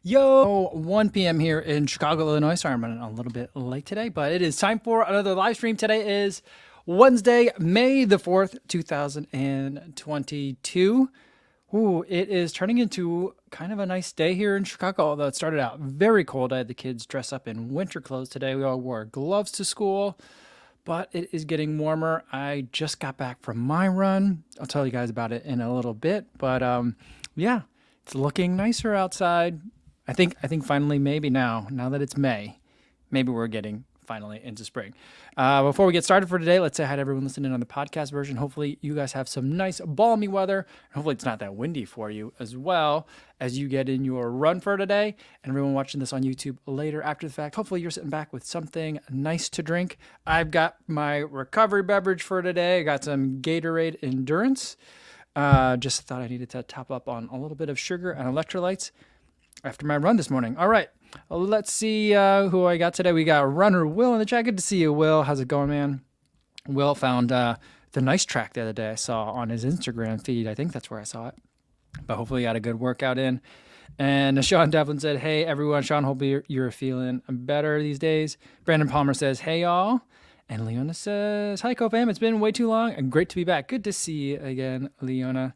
Yo, 1 p.m. here in Chicago, Illinois. Sorry, I'm running a little bit late today, but it is time for another live stream. Today is Wednesday, May the 4th, 2022. Ooh, it is turning into kind of a nice day here in Chicago, although it started out very cold. I had the kids dress up in winter clothes today. We all wore gloves to school, but it is getting warmer. I just got back from my run. I'll tell you guys about it in a little bit, but yeah, it's looking nicer outside. I think finally maybe now that it's May, maybe we're getting finally into spring. Before we get started for today, let's say hi to everyone listening on the podcast version. Hopefully you guys have some nice balmy weather. Hopefully it's not that windy for you as well as you get in your run for today. And everyone watching this on YouTube later after the fact, hopefully you're sitting back with something nice to drink. I've got my recovery beverage for today. I got some Gatorade Endurance. Just thought I needed to top up on a little bit of sugar and electrolytes after my run this morning. All right, let's see who I got today. We got runner Will in the chat. Good to see you, Will. How's it going, man? Will found the nice track the other day I saw on his Instagram feed. I think that's where I saw it. But hopefully you got a good workout in. And Sean Devlin said, hey, everyone. Sean, hope you're feeling better these days. Brandon Palmer says, hey, y'all. And Leona says, hi, Co-Fam. It's been way too long and great to be back. Good to see you again, Leona.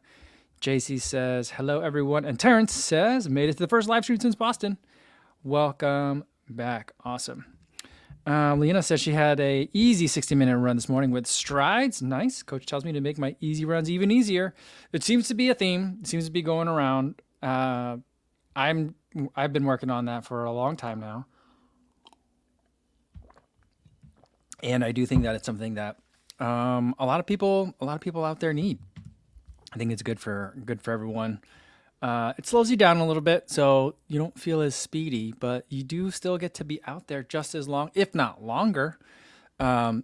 JC says, hello, everyone. And Terrence says, made it to the first live stream since Boston. Welcome back. Awesome. Leona says she had a easy 60-minute run this morning with strides. Nice. Coach tells me to make my easy runs even easier. It seems to be a theme. It seems to be going around. I've been working on that for a long time now. And I do think that it's something that a lot of people out there need. I think it's good for everyone. It slows you down a little bit, so you don't feel as speedy, but you do still get to be out there just as long, if not longer,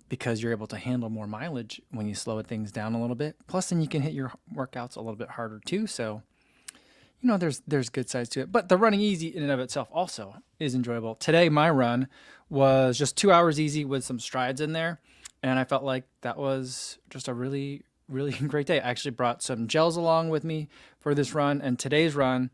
because you're able to handle more mileage when you slow things down a little bit. Plus, then you can hit your workouts a little bit harder too. So, there's good sides to it. But the running easy in and of itself also is enjoyable. Today, my run was just 2 hours easy with some strides in there, and I felt like that was just a really great day. I actually brought some gels along with me for this run, and today's run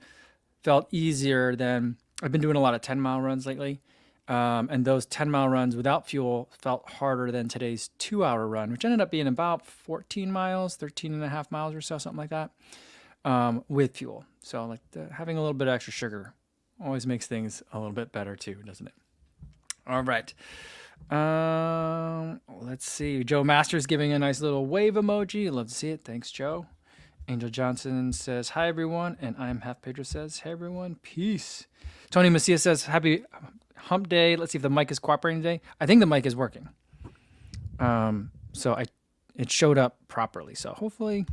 felt easier than I've been doing a lot of 10-mile runs lately. And those 10-mile runs without fuel felt harder than today's 2-hour run, which ended up being about 14 miles, 13 and a half miles or so, something like that, with fuel. So like having a little bit of extra sugar always makes things a little bit better too, doesn't it? All right. Let's see. Joe Masters giving a nice little wave emoji. Love to see it. Thanks, Joe. Angel Johnson says, hi, everyone. And I'm Half Pedro says, hey, everyone. Peace. Tony Macia says, happy hump day. Let's see if the mic is cooperating today. I think the mic is working. So it showed up properly. So hopefully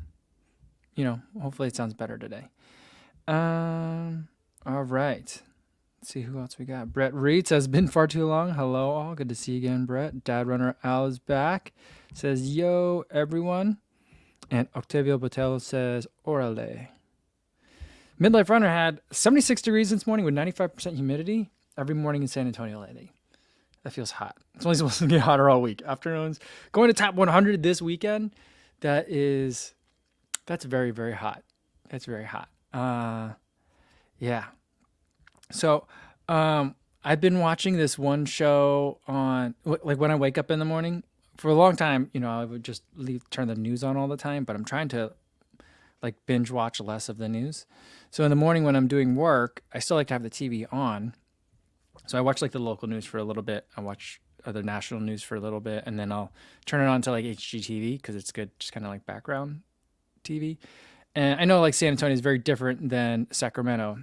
it sounds better today. All right. Let's see who else we got. Brett Reed says, been far too long. Hello, all. Good to see you again, Brett. Dad Runner Al is back. Says, yo, everyone. And Octavio Botello says, orale. Midlife Runner had 76 degrees this morning with 95% humidity every morning in San Antonio lately. That feels hot. It's only supposed to get hotter all week. Afternoons. Going to top 100 this weekend. That's very, very hot. That's very hot. Yeah. So, I've been watching this one show on, like when I wake up in the morning. For a long time, I would just turn the news on all the time, but I'm trying to like binge watch less of the news. So in the morning when I'm doing work, I still like to have the TV on. So I watch like the local news for a little bit. I watch other national news for a little bit, and then I'll turn it on to like HGTV because it's good, just kind of like background TV. And I know like San Antonio is very different than Sacramento.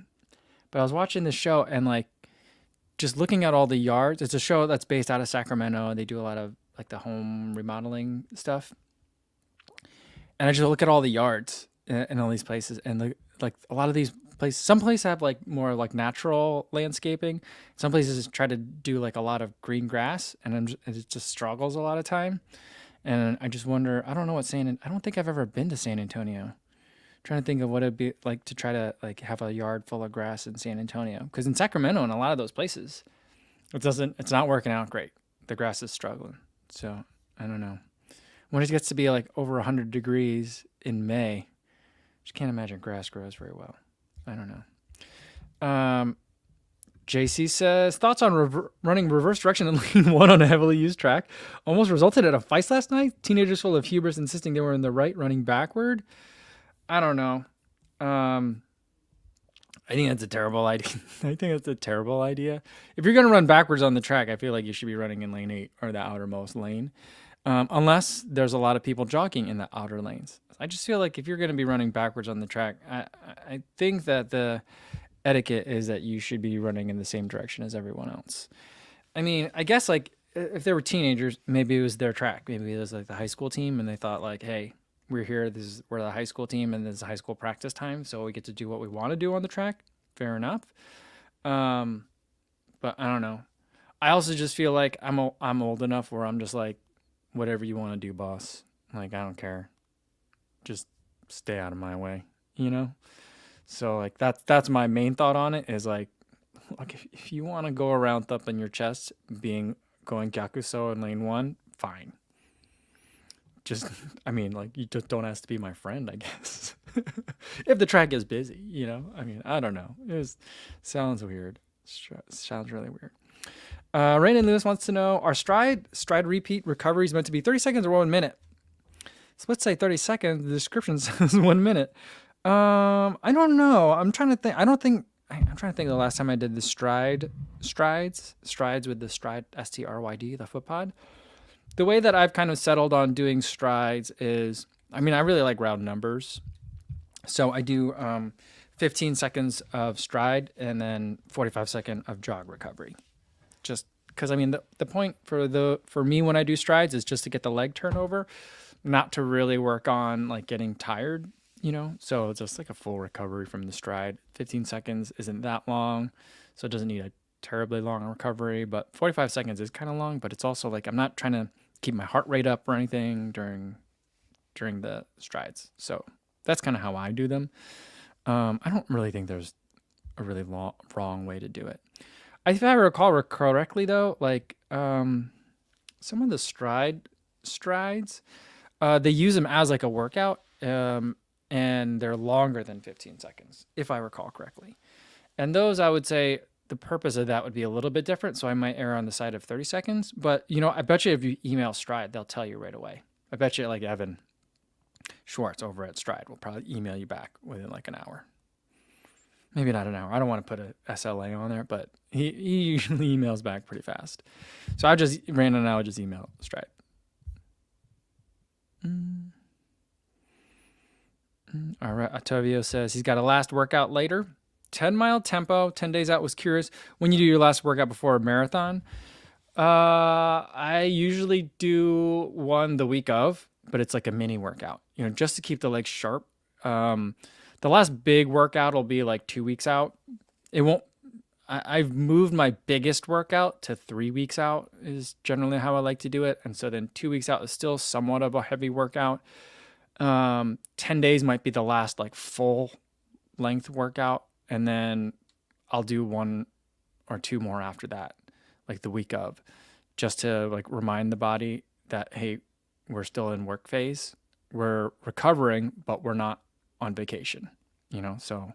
But I was watching this show and like just looking at all the yards. It's a show that's based out of Sacramento. They do a lot of like the home remodeling stuff. And I just look at all the yards in all these places. And like a lot of these places, some places have like more like natural landscaping. Some places try to do like a lot of green grass, and it just struggles a lot of time. And I just wonder, I don't know I don't think I've ever been to San Antonio. Trying to think of what it'd be like to try to like have a yard full of grass in San Antonio, because in Sacramento and a lot of those places it's not working out great. The grass is struggling. So I don't know when it gets to be like over 100 degrees in May. Just can't imagine grass grows very well. I don't know. JC says, thoughts on running reverse direction in lane 1 on a heavily used track. Almost resulted in a fight last night. Teenagers full of hubris insisting they were in the right running backward. I don't know. I think that's a terrible idea. I think that's a terrible idea. If you're going to run backwards on the track, I feel like you should be running in lane 8 or the outermost lane. Unless there's a lot of people jogging in the outer lanes. I just feel like if you're going to be running backwards on the track, I think that the etiquette is that you should be running in the same direction as everyone else. I mean, I guess like if they were teenagers, maybe it was their track. Maybe it was like the high school team and they thought like, hey, we're here. We're the high school team and this is high school practice time. So we get to do what we want to do on the track. Fair enough. But I don't know. I also just feel like I'm old enough where I'm just like, whatever you want to do, boss. Like, I don't care. Just stay out of my way, you know? So like that's my main thought on it is like, look, if you want to go around thumping your chest going Gyakuso in lane 1, fine. Just, I mean, like, you just don't ask to be my friend, I guess. If the track is busy, you know? I mean, I don't know. Sounds weird. Sounds really weird. Raymond Lewis wants to know, are stride repeat recoveries meant to be 30 seconds or 1 minute? So let's say 30 seconds. The description says 1 minute. I don't know. I'm trying to think. I'm trying to think of the last time I did the strides with the stride, STRYD, the foot pod. The way that I've kind of settled on doing strides is, I mean, I really like round numbers. So I do 15 seconds of stride and then 45-second of jog recovery. Just because, I mean, the point for me when I do strides is just to get the leg turnover, not to really work on like getting tired, you know? So it's just like a full recovery from the stride. 15 seconds isn't that long, so it doesn't need a terribly long recovery, but 45 seconds is kind of long, but it's also like I'm not trying to keep my heart rate up or anything during the strides. So that's kind of how I do them. I don't really think there's a really wrong way to do it. If I recall correctly, though, like some of the strides, they use them as like a workout, and they're longer than 15 seconds, if I recall correctly. And those, I would say, the purpose of that would be a little bit different, so I might err on the side of 30 seconds. But, you know, I bet you if you email Stride, they'll tell you right away. I bet you like Evan Schwartz over at Stride will probably email you back within like an hour. Maybe not an hour. I don't want to put a SLA on there, but he usually emails back pretty fast. So I just email Stride. All right. Otavio says he's got a last workout later. 10-mile tempo, 10 days out. Was curious, when you do your last workout before a marathon, I usually do one the week of, but it's like a mini workout, you know, just to keep the legs sharp. The last big workout will be like 2 weeks out. I've moved my biggest workout to 3 weeks out is generally how I like to do it. And so then 2 weeks out is still somewhat of a heavy workout. 10 days might be the last like full length workout. And then I'll do 1 or 2 more after that, like the week of, just to like remind the body that, hey, we're still in work phase. We're recovering, but we're not on vacation, you know? So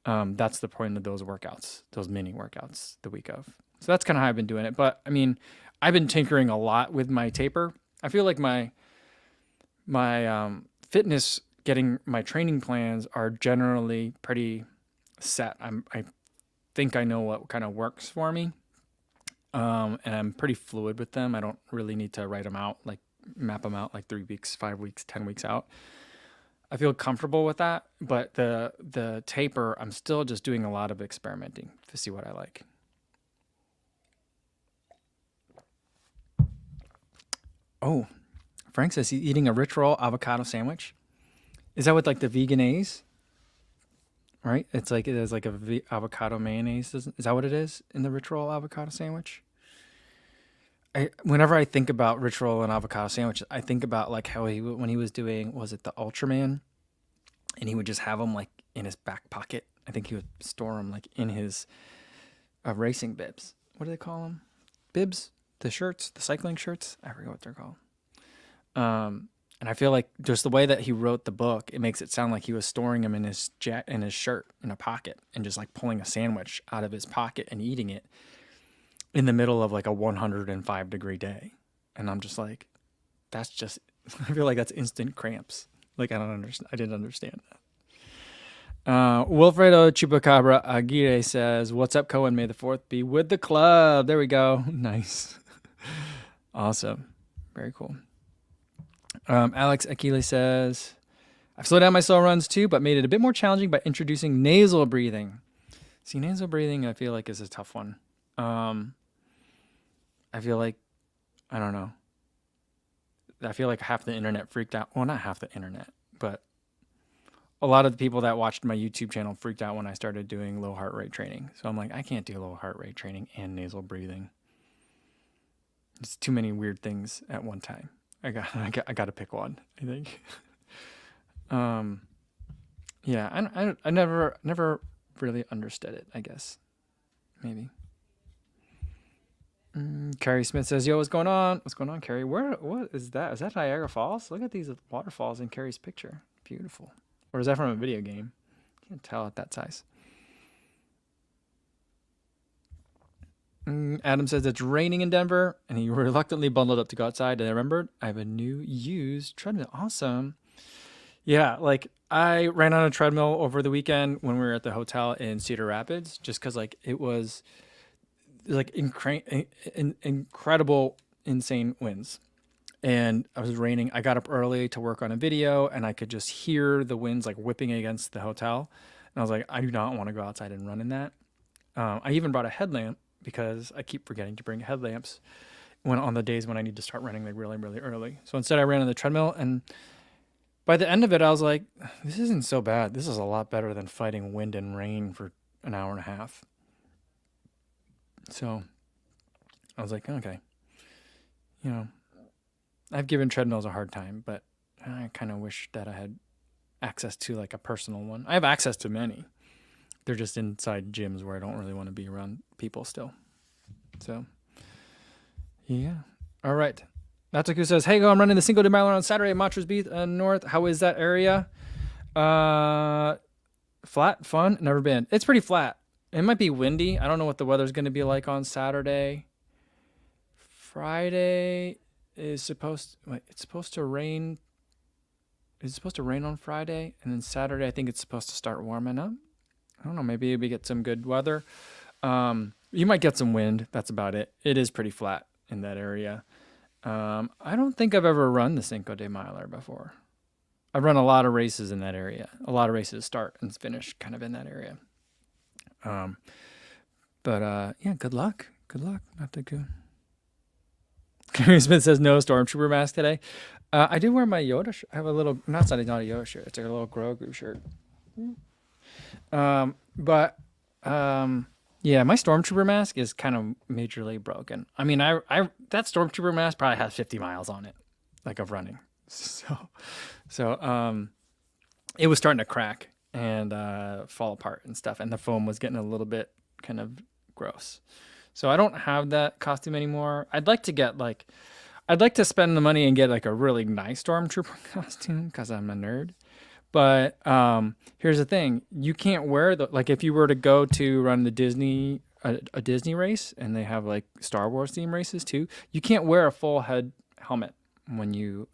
that's the point of those workouts, those mini workouts the week of. So that's kind of how I've been doing it. But I mean, I've been tinkering a lot with my taper. I feel like my fitness, getting my training plans are generally pretty set. I think I know what kind of works for me. And I'm pretty fluid with them. I don't really need to write them out, like map them out like 3 weeks, 5 weeks, 10 weeks out. I feel comfortable with that, but the taper, I'm still just doing a lot of experimenting to see what I like. Oh, Frank says he's eating a rich roll avocado sandwich. Is that with like the veganese? Right? It's like it is like a avocado mayonnaise. Is that what it is in the rich roll avocado sandwich? Whenever I think about rich roll and avocado sandwich, I think about like how when he was doing, was it the Ultraman? And he would just have them like in his back pocket. I think he would store them like in his racing bibs. What do they call them? Bibs? The shirts? The cycling shirts? I forget what they're called. And I feel like just the way that he wrote the book, it makes it sound like he was storing them in his shirt in a pocket and just like pulling a sandwich out of his pocket and eating it in the middle of like a 105-degree day. And I'm just like, that's just, I feel like that's instant cramps. Like, I don't understand. I didn't understand that. Wilfredo Chupacabra Aguirre says, "What's up, Cohen? May the 4th be with the club." There we go. Nice. Awesome. Very cool. Alex Aquile says, "I've slowed down my slow runs too, but made it a bit more challenging by introducing nasal breathing." See, nasal breathing, I feel like, is a tough one. I feel like, I don't know. I feel like half the internet freaked out. Well, not half the internet, but a lot of the people that watched my YouTube channel freaked out when I started doing low heart rate training. So I'm like, I can't do low heart rate training and nasal breathing. It's too many weird things at one time. I got to pick one, I think. Yeah, I never really understood it, I guess. Maybe. Carrie Smith says, "Yo, what's going on? What's going on, Carrie? What is that? Is that Niagara Falls? Look at these waterfalls in Carrie's picture. Beautiful. Or is that from a video game? Can't tell at that size." Adam says it's raining in Denver, and he reluctantly bundled up to go outside. And I remembered I have a new used treadmill. Awesome. Yeah, like I ran on a treadmill over the weekend when we were at the hotel in Cedar Rapids, just because like it was like incredible, insane winds. And I was raining. I got up early to work on a video, and I could just hear the winds like whipping against the hotel. And I was like, I do not want to go outside and run in that. I even brought a headlamp because I keep forgetting to bring headlamps when on the days when I need to start running like really, really early. So instead, I ran on the treadmill, and by the end of it, I was like, this isn't so bad. This is a lot better than fighting wind and rain for an hour and a half. So I was like, okay, I've given treadmills a hard time, but I kind of wish that I had access to like a personal one. I have access to many. They're just inside gyms where I don't really want to be around people still. So, yeah. All right. Natsuku says, "Hey, I'm running the Cinco de Mayo on Saturday at Matras Beach North. How is that area?" Flat, fun, never been. It's pretty flat. It might be windy. I don't know what the weather's going to be like on Saturday. Friday is supposed to rain. It's supposed to rain on Friday, and then Saturday I think it's supposed to start warming up. I don't know, maybe we get some good weather. You might get some wind. That's about it. It is pretty flat in that area. I don't think I've ever run the Cinco de Mayo before. I've run a lot of races in that area. A lot of races start and finish kind of in that area. Yeah, good luck. Good luck. Not that good. Gary Smith says no Stormtrooper mask today. I do wear my Yoda shirt. I have a little, not a Yoda shirt. It's like a little Grogu shirt. Yeah, my Stormtrooper mask is kind of majorly broken. I mean, I that Stormtrooper mask probably has 50 miles on it, like of running. So it was starting to crack and fall apart and stuff, and the foam was getting a little bit kind of gross. So I don't have that costume anymore. I'd like to spend the money and get like a really nice Stormtrooper costume because I'm a nerd. But here's the thing: you can't wear like if you were to go to run the Disney a Disney race, and they have like Star Wars theme races too. You can't wear a full head helmet when you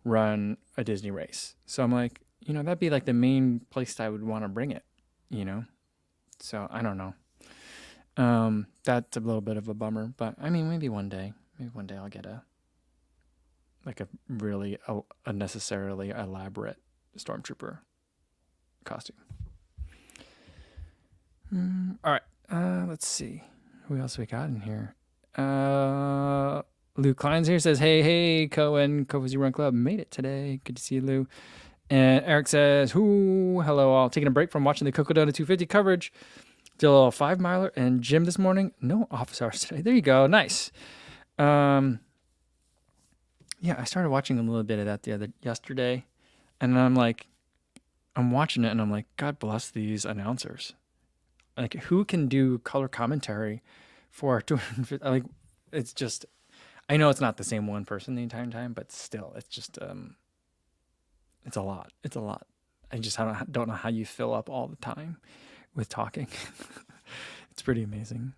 run a Disney race. So I'm like, that'd be like the main place I would want to bring it. So I don't know. That's a little bit of a bummer, but I mean, maybe one day I'll get a really unnecessarily elaborate Stormtrooper costume. All right. Let's see. Who else we got in here? Lou Klein's here, says, hey, Cohen, Cozy Run Club made it today. Good to see you, Lou. And Eric says, hello all. Taking a break from watching the Cocodona 250 coverage. Did a little 5-miler and gym this morning. No office hours today. There you go. Nice. Yeah, I started watching a little bit of that yesterday, and I'm watching it, and I'm like, God bless these announcers. Like, who can do color commentary for 250? Like, it's just, I know it's not the same one person the entire time, but still, it's just it's a lot. It's a lot. I don't know how you fill up all the time with talking. It's pretty amazing.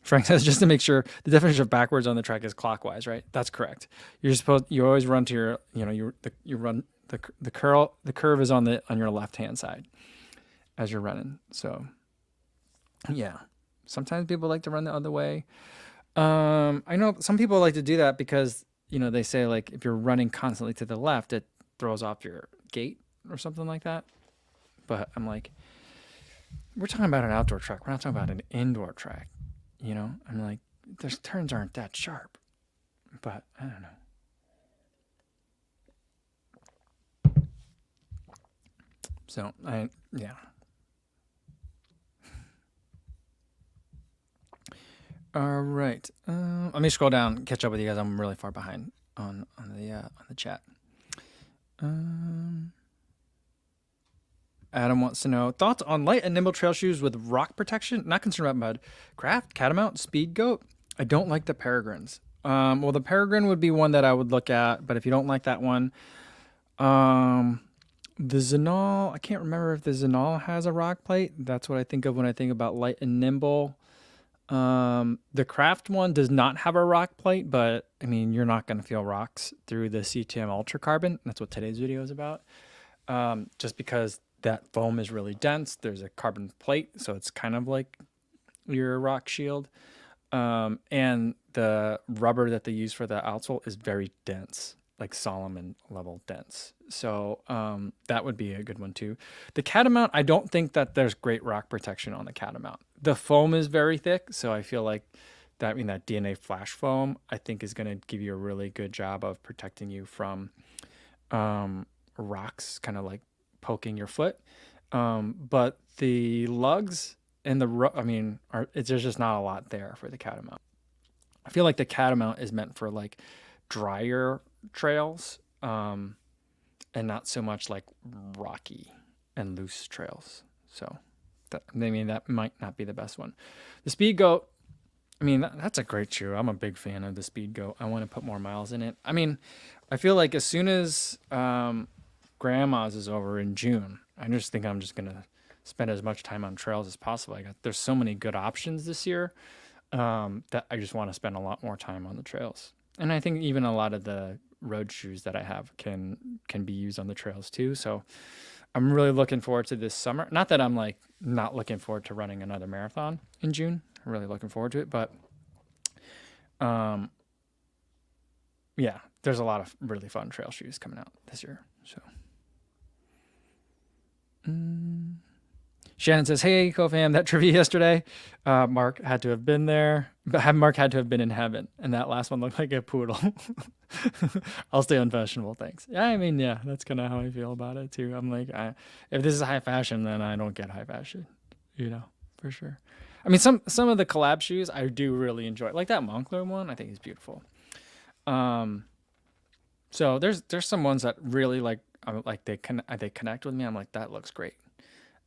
Frank says, just to make sure, the definition of backwards on the track is clockwise, right? That's correct. You always run to your, you run the curve is on your left hand side as you're running. So yeah, sometimes people like to run the other way. I know some people like to do that because, they say like if you're running constantly to the left, it throws off your gait or something like that. But I'm like, we're talking about an outdoor track. We're not talking about an indoor track. I'm like, those turns aren't that sharp, but I don't know. So yeah. All right. Let me scroll down, catch up with you guys. I'm really far behind on the chat. Adam wants to know thoughts on light and nimble trail shoes with rock protection. Not concerned about mud. Craft, Catamount, Speed Goat. I don't like the Peregrines. Well, the Peregrine would be one that I would look at, but if you don't like that one, the Zenal, I can't remember if the Zenal has a rock plate. That's what I think of when I think about light and nimble. The Craft one does not have a rock plate, but I mean, you're not going to feel rocks through the CTM Ultra Carbon. That's what today's video is about. Just because that foam is really dense. There's a carbon plate, so it's kind of like your rock shield. And the rubber that they use for the outsole is very dense, like Solomon level dense. So that would be a good one too. The Catamount, I don't think that there's great rock protection on the Catamount. The foam is very thick, so I feel like that DNA flash foam, I think, is going to give you a really good job of protecting you from rocks kind of like poking your foot. But the lugs and there's just not a lot there for the Catamount. I feel like the Catamount is meant for like drier trails, and not so much like rocky and loose trails. So that might not be the best one. The Speed Goat, that's a great shoe. I'm a big fan of the Speed Goat. I want to put more miles in it. I feel like as soon as Grandma's is over in June, I just think I'm just going to spend as much time on trails as possible. There's so many good options this year that I just want to spend a lot more time on the trails. And I think even a lot of the road shoes that I have can be used on the trails too. So I'm really looking forward to this summer. Not that I'm like not looking forward to running another marathon in June. I'm really looking forward to it, but yeah, there's a lot of really fun trail shoes coming out this year. So Shannon says, "Hey, co-fam, that trivia yesterday, Mark had to have been there, but Mark had to have been in heaven, and that last one looked like a poodle." I'll stay unfashionable, thanks. Yeah, that's kind of how I feel about it too. I'm like, if this is high fashion, then I don't get high fashion, for sure. Some of the collab shoes I do really enjoy, like that Moncler one. I think is beautiful. So there's some ones that really they connect with me. I'm like, that looks great.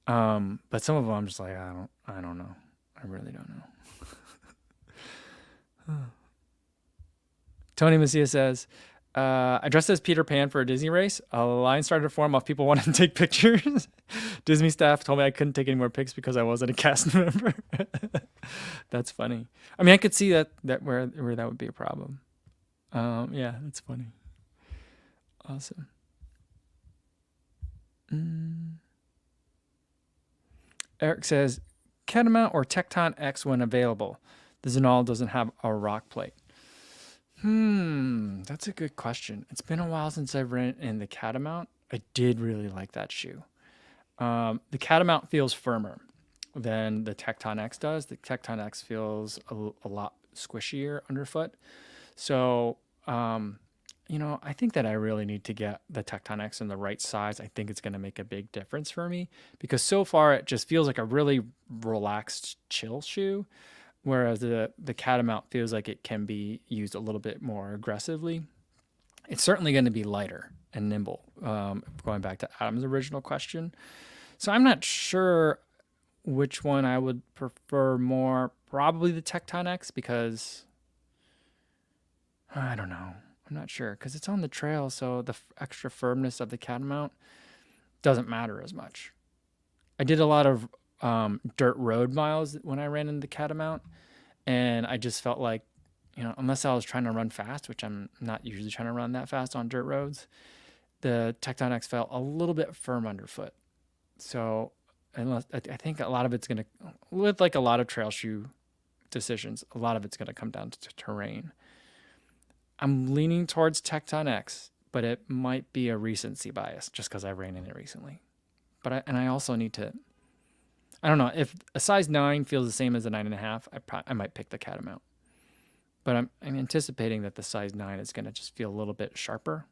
But some of them I'm just like, I don't know. I really don't know. Tony Messia says, I dressed as Peter Pan for a Disney race. A line started to form off people wanting to take pictures. Disney staff told me I couldn't take any more pics because I wasn't a cast member. That's funny. I could see that where that would be a problem. Yeah, that's funny. Awesome. Eric says, Catamount or Tecton X when available. The Zenal doesn't have a rock plate. That's a good question. It's been a while since I've ridden in the Catamount. I did really like that shoe. The Catamount feels firmer than the Tecton X does. The Tecton X feels a lot squishier underfoot. So, I think that I really need to get the Tecton X in the right size. I think it's going to make a big difference for me because so far it just feels like a really relaxed, chill shoe, whereas the Catamount feels like it can be used a little bit more aggressively. It's certainly going to be lighter and nimble, going back to Adam's original question. So I'm not sure which one I would prefer more. Probably the Tecton X because I don't know. I'm not sure because it's on the trail, so the extra firmness of the Catamount doesn't matter as much. I did a lot of dirt road miles when I ran in the Catamount, and I just felt like, unless I was trying to run fast, which I'm not usually trying to run that fast on dirt roads, the Tecton X felt a little bit firm underfoot. So unless I think a lot of it's gonna, with like a lot of trail shoe decisions, a lot of it's gonna come down to terrain. I'm leaning towards Tecton X, but it might be a recency bias just because I ran in it recently. But I also need to. I don't know if a size 9 feels the same as a 9.5. I might pick the Catamount, but I'm anticipating that the size 9 is gonna just feel a little bit sharper,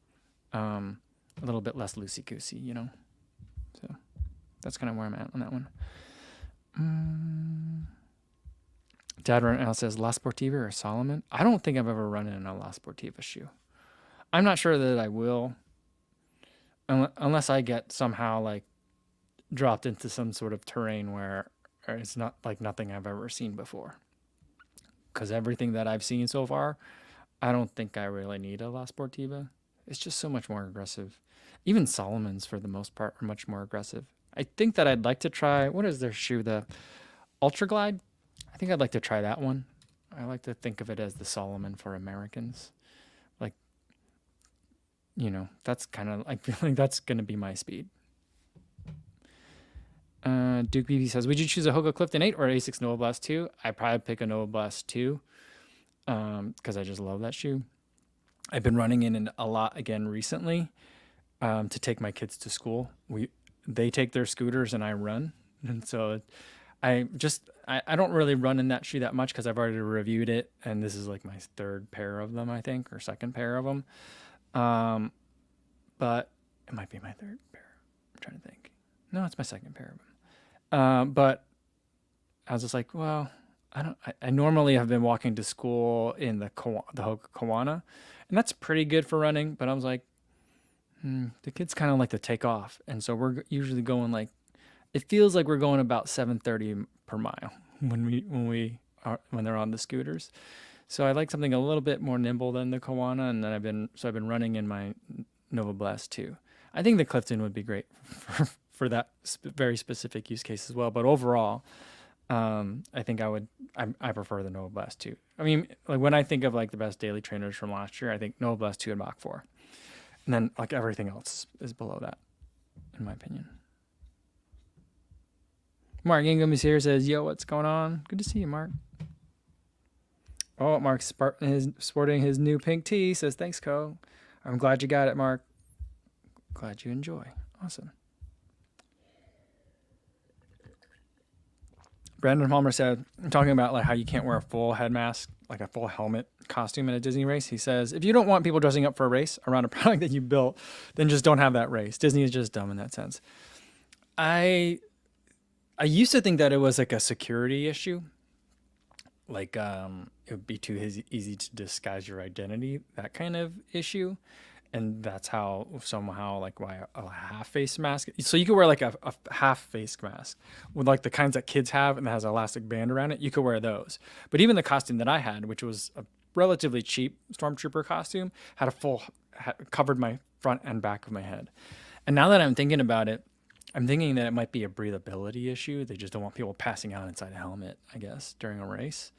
a little bit less loosey goosey, So that's kind of where I'm at on that one. Dad right now says La Sportiva or Solomon. I don't think I've ever run in a La Sportiva shoe. I'm not sure that I will, unless I get somehow like dropped into some sort of terrain where it's not like nothing I've ever seen before. Because everything that I've seen so far, I don't think I really need a La Sportiva. It's just so much more aggressive. Even Solomon's, for the most part, are much more aggressive. I think that I'd like to try, what is their shoe? The Ultra Glide? I think I'd like to try that one. I like to think of it as the Solomon for Americans. Like, that's kind of, I feel like that's going to be my speed. Duke BB says, would you choose a Hoka Clifton 8 or Asics Nova Blast 2? I'd probably pick a Nova Blast 2 because I just love that shoe. I've been running in it a lot again recently to take my kids to school. They take their scooters and I run. And so I don't really run in that shoe that much because I've already reviewed it. And this is like my third pair of them, I think, or second pair of them. But it might be my third pair. I'm trying to think. No, it's my second pair of them. But I was just like, well, I normally have been walking to school in the Hoka Kawana, and that's pretty good for running. But I was like, the kids kind of like to take off, and so we're usually going like, it feels like we're going about 7:30 per mile when they're on the scooters. So I like something a little bit more nimble than the Kawana, and then I've been running in my Nova Blast 2. I think the Clifton would be great for that very specific use case as well. But overall, I think I prefer the Nova Blast 2. I mean, like when I think of like the best daily trainers from last year, I think Nova Blast 2 and Mach 4. And then like everything else is below that, in my opinion. Mark Ingham is here, says, yo, what's going on? Good to see you, Mark. Oh, Mark's sporting his new pink tee, says, thanks, Co. I'm glad you got it, Mark. Glad you enjoy. Awesome. Brandon Palmer said, talking about like how you can't wear a full head mask, like a full helmet costume in a Disney race. He says, if you don't want people dressing up for a race around a product that you built, then just don't have that race. Disney is just dumb in that sense. I used to think that it was like a security issue. Like it would be too easy to disguise your identity, that kind of issue. And that's how somehow like why a half face mask. So you could wear like a half face mask with like the kinds that kids have and that has an elastic band around it. You could wear those. But even the costume that I had, which was a relatively cheap Stormtrooper costume, had covered my front and back of my head. And now that I'm thinking about it, I'm thinking that it might be a breathability issue. They just don't want people passing out inside a helmet, I guess, during a race.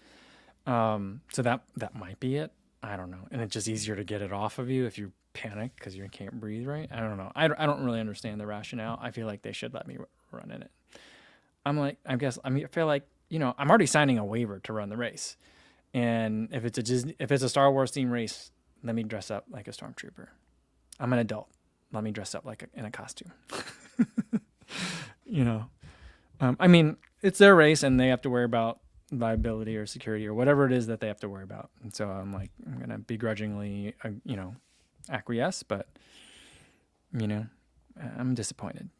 So that might be it. I don't know. And it's just easier to get it off of you if you panic because you can't breathe right. I don't know. I don't really understand the rationale. I feel like they should let me run in it. I feel like, I'm already signing a waiver to run the race. And if it's a Star Wars themed race, let me dress up like a Stormtrooper. I'm an adult. Let me dress up in a costume. I mean, it's their race and they have to worry about liability or security or whatever it is that they have to worry about. And so I'm going to begrudgingly, acquiesce, but, I'm disappointed.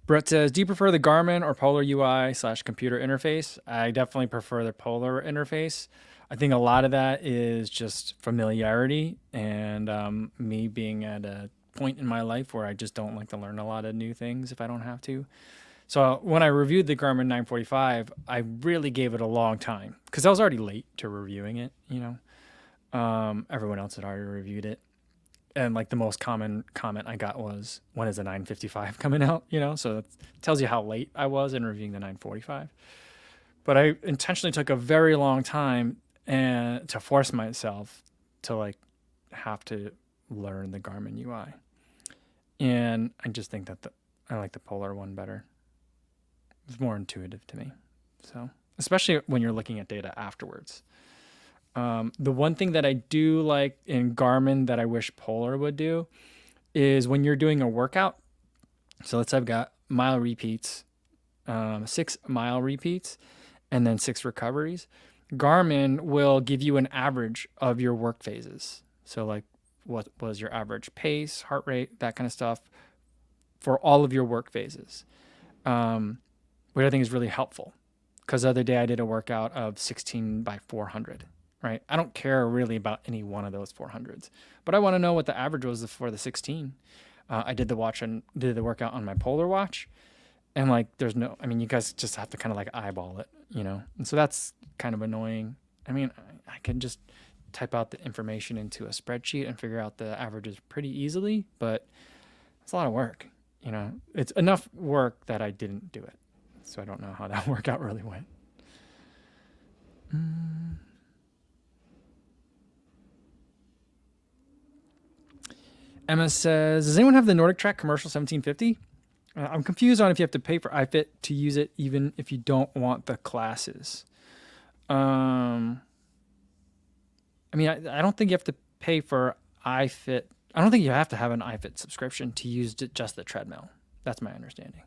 Brett says, do you prefer the Garmin or Polar UI / computer interface? I definitely prefer the Polar interface. I think a lot of that is just familiarity and me being at a point in my life where I just don't like to learn a lot of new things if I don't have to. So when I reviewed the Garmin 945, I really gave it a long time because I was already late to reviewing it. Everyone else had already reviewed it, and like the most common comment I got was, "When is the 955 coming out?" So that tells you how late I was in reviewing the 945. But I intentionally took a very long time and to force myself to like have to learn the Garmin UI, and I just think that I like the Polar one better. It's more intuitive to me. So, especially when you're looking at data afterwards. The one thing that I do like in Garmin that I wish Polar would do is when you're doing a workout. So let's say I've got mile repeats, 6 mile repeats, and then 6 recoveries. Garmin will give you an average of your work phases. So like what was your average pace, heart rate, that kind of stuff for all of your work phases, which I think is really helpful. Because the other day I did a workout of 16 by 400, right? I don't care really about any one of those 400s, but I want to know what the average was for the 16. I did the workout on my Polar watch, and like you guys just have to kind of like eyeball it, and so that's kind of annoying. I mean, I can just type out the information into a spreadsheet and figure out the averages pretty easily, but it's a lot of work. It's enough work that I didn't do it. So I don't know how that workout really went. Emma says, does anyone have the Nordic Track Commercial 1750? I'm confused on if you have to pay for iFit to use it, even if you don't want the classes. I don't think you have to pay for iFit. I don't think you have to have an iFit subscription to use just the treadmill. That's my understanding.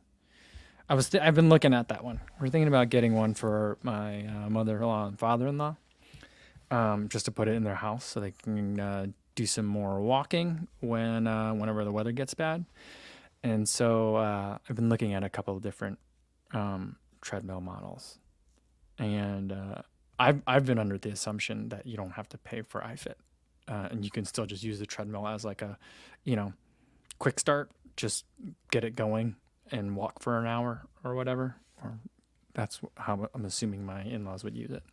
I've been looking at that one. We're thinking about getting one for my mother-in-law and father-in-law, just to put it in their house so they can do some more walking whenever the weather gets bad. And so I've been looking at a couple of different treadmill models, and I've been under the assumption that you don't have to pay for iFit, and you can still just use the treadmill as like a, quick start. Just get it going and walk for an hour or whatever. Or that's how I'm assuming my in-laws would use it.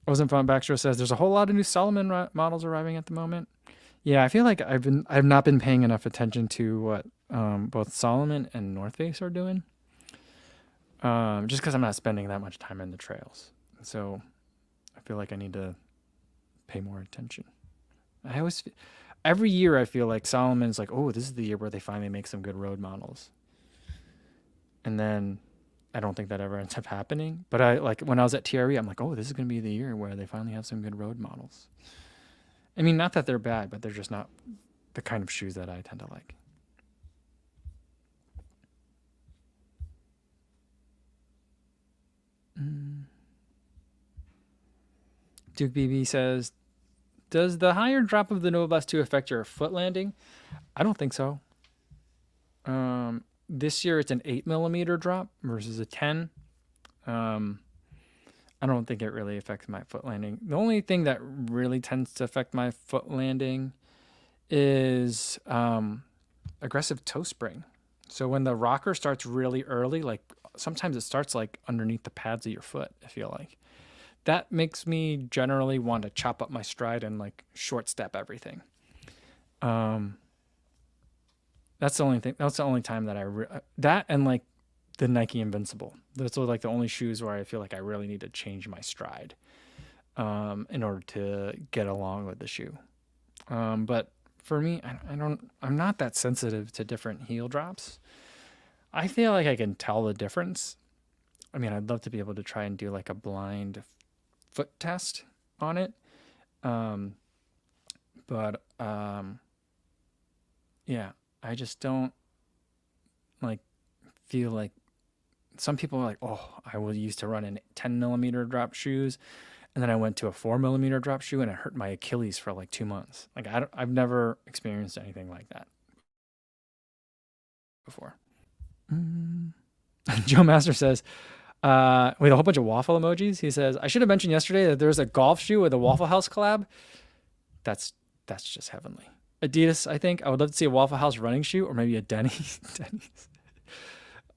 Wasn't Fun Baxter says there's a whole lot of new Salomon models arriving at the moment. Yeah, I feel like I've not been paying enough attention to what both Salomon and North Face are doing. Just because I'm not spending that much time in the trails, so I feel like I need to pay more attention. Every year I feel like Salomon's like, oh, this is the year where they finally make some good road models, and then I don't think that ever ends up happening. But I like when I was at TRE, I'm like, oh, this is going to be the year where they finally have some good road models. I mean, not that they're bad, but they're just not the kind of shoes that I tend to like. Duke BB says, does the higher drop of the Nova Blast 2 affect your foot landing? I don't think so. This year it's an 8mm drop versus a 10. I don't think it really affects my foot landing. The only thing that really tends to affect my foot landing is aggressive toe spring. So when the rocker starts really early, like sometimes it starts like underneath the pads of your foot, I feel like. That makes me generally want to chop up my stride and like short step everything. That's the only thing. That's the only time that that and like the Nike Invincible. Those are like the only shoes where I feel like I really need to change my stride in order to get along with the shoe. But for me, I'm not that sensitive to different heel drops. I feel like I can tell the difference. I mean, I'd love to be able to try and do like a blind foot test on it. But yeah, I just don't like feel like some people are like, oh, I was used to run in 10mm drop shoes, and then I went to a 4mm drop shoe and it hurt my Achilles for like 2 months. Like I've never experienced anything like that before. Joe Master says, with a whole bunch of waffle emojis. He says, I should have mentioned yesterday that there's a golf shoe with a Waffle House collab. That's just heavenly. Adidas, I think. I would love to see a Waffle House running shoe or maybe a Denny's. Denny's.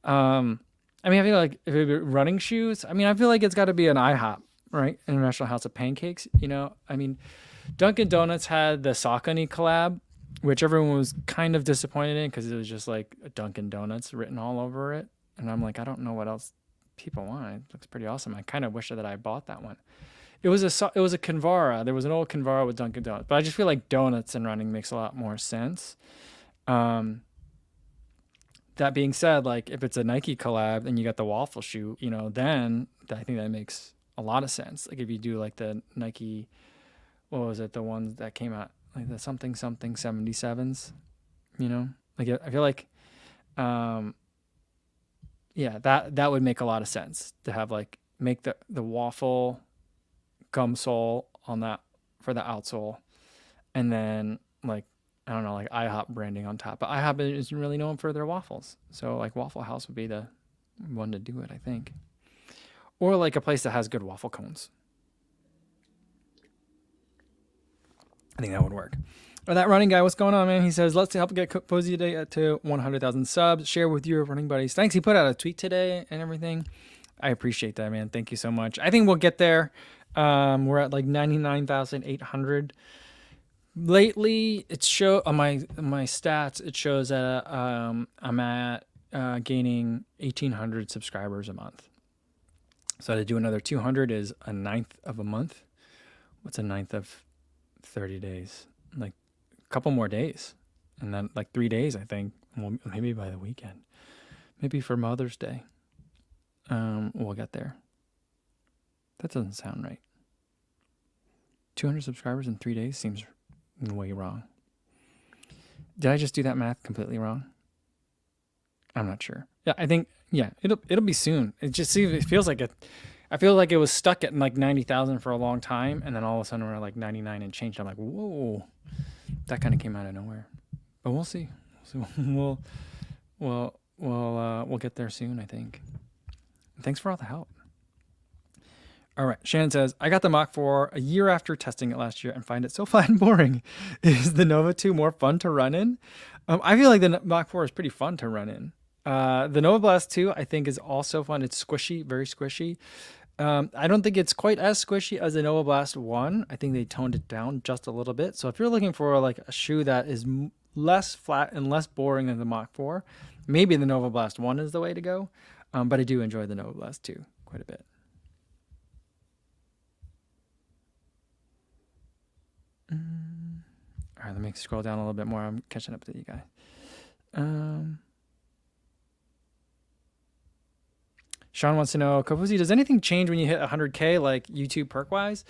I mean, I feel like if it were running shoes, I mean, I feel like it's got to be an IHOP, right? International House of Pancakes. You know, I mean, Dunkin' Donuts had the Saucony collab, which everyone was kind of disappointed in because it was just like a Dunkin' Donuts written all over it. And I'm like, I don't know what else people want. It looks pretty awesome. I kind of wish that I bought that one. It was a Kinvara. There was an old Kinvara with Dunkin' Donuts, but I just feel like donuts and running makes a lot more sense. That being said, like if it's a Nike collab and you got the waffle shoe, you know, then I think that makes a lot of sense. Like if you do like the Nike, what was it? The ones that came out like the something 77s, you know, like I feel like, yeah, that would make a lot of sense to have like make the waffle gum sole on that for the outsole, and then like I don't know, like IHOP branding on top. But IHOP isn't really known for their waffles, so like Waffle House would be the one to do it, I think, or like a place that has good waffle cones. I think that would work. Or that running guy, what's going on, man? He says, let's help get Posey today to 100,000 subs. Share with your running buddies. Thanks. He put out a tweet today and everything. I appreciate that, man. Thank you so much. I think we'll get there. We're at like 99,800. Lately, it show on my stats. It shows that I'm at gaining 1,800 subscribers a month. So to do another 200 is a ninth of a month. What's a ninth of 30 days? Like a couple more days, and then like 3 days, I think. Well, maybe by the weekend, maybe for Mother's Day. We'll get there. That doesn't sound right. 200 subscribers in 3 days seems way wrong. Did I just do that math completely wrong? I'm not sure. Yeah, I think it'll be soon. It feels like it. I feel like it was stuck at like 90,000 for a long time, and then all of a sudden we're at like 99 and changed. I'm like, whoa, that kind of came out of nowhere. But we'll see. We'll get there soon, I think. Thanks for all the help. All right. Shannon says, I got the Mach 4 a year after testing it last year and find it so flat and boring. Is the Nova 2 more fun to run in? I feel like the Mach 4 is pretty fun to run in. The Nova Blast 2, I think, is also fun. It's squishy, very squishy. I don't think it's quite as squishy as the Nova Blast 1. I think they toned it down just a little bit. So if you're looking for like a shoe that is less flat and less boring than the Mach 4, maybe the Nova Blast 1 is the way to go. But I do enjoy the Nova Blast 2 quite a bit. All right, let me scroll down a little bit more. I'm catching up to you guys. Sean wants to know, Kofuzi, does anything change when you hit 100K, like YouTube perk-wise?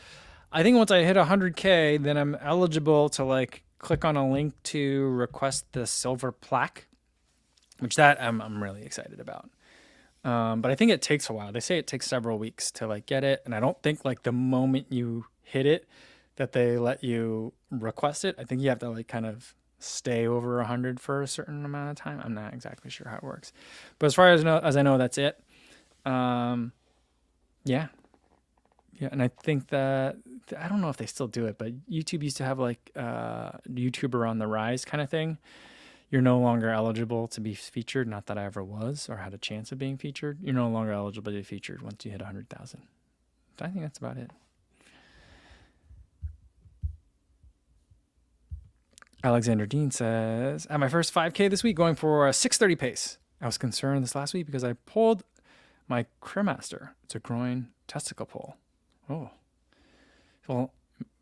I think once I hit 100K, then I'm eligible to like click on a link to request the silver plaque, which that I'm really excited about. But I think it takes a while. They say it takes several weeks to like get it, and I don't think like the moment you hit it that they let you request it. I think you have to like kind of stay over 100 for a certain amount of time. I'm not exactly sure how it works, but as far as I know, that's it. Yeah. And I think that I don't know if they still do it, but YouTube used to have like YouTuber on the rise kind of thing. You're no longer eligible to be featured. Not that I ever was or had a chance of being featured. You're no longer eligible to be featured once you hit 100,000. So I think that's about it. Alexander Dean says, at my first 5K this week, going for a 6:30 pace. I was concerned this last week because I pulled my Cremaster. It's a groin testicle pull. Oh. Well,